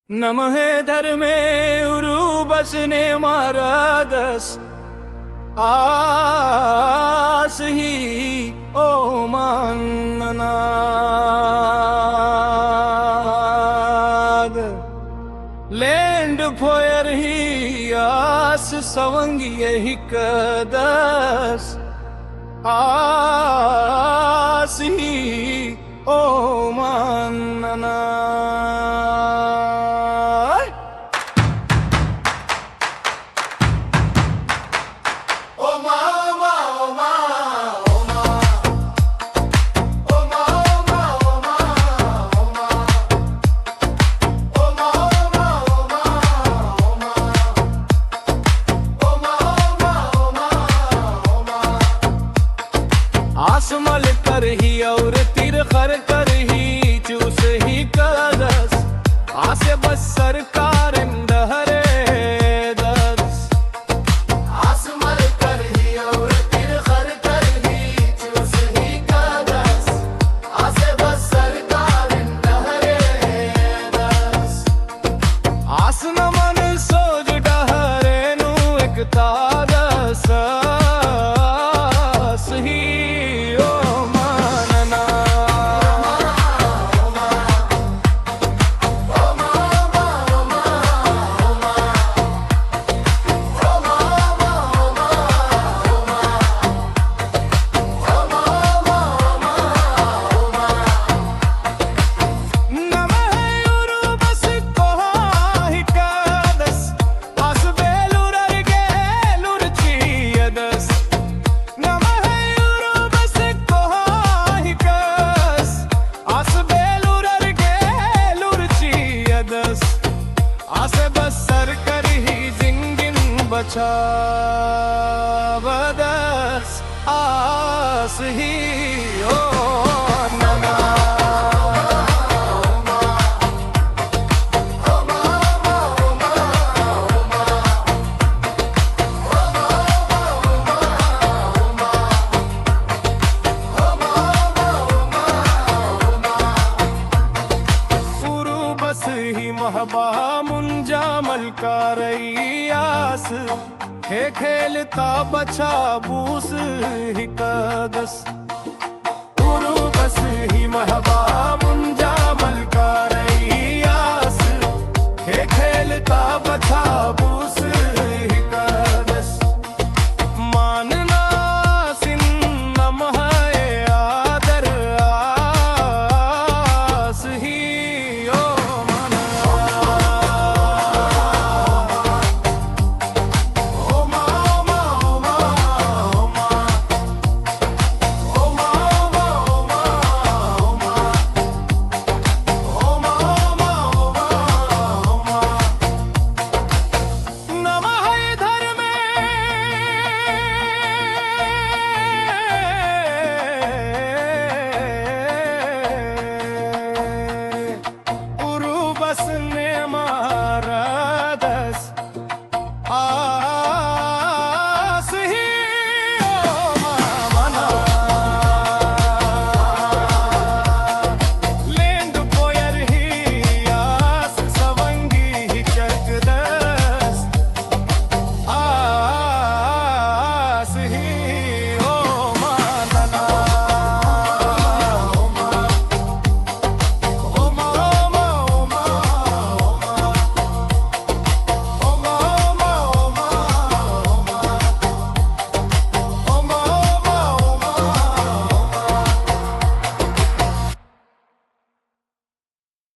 नमः धर्मे उरु बसने मारदस आस ही ओ माननाद लैंड फोयर ही आस सवंगी ही कदस आस ही ओ माननाद आसमल कर ही और तिर खर कर ही चूस ही कदस आसे बस सरकार इंदहरे दस आसमल कर ही और तिर खर कर ही चूस ही कदस आसे बस सरकार इंदहरे दस आसन मन सोज डहरे नु एक तादस ही ओ मानना आसे बस सर कर ही जिंगिन बचा बदस आस ही ओ नना उरु बस ही महबा मुंजा मलका रही आस हे खेलता बचा बूस ही कदस उरु बस ही महबा मुंजा मलका रही आस हे खेलता बचा बूस ही कदस मानना सिन्नम है आदर आस ही ओ बस ने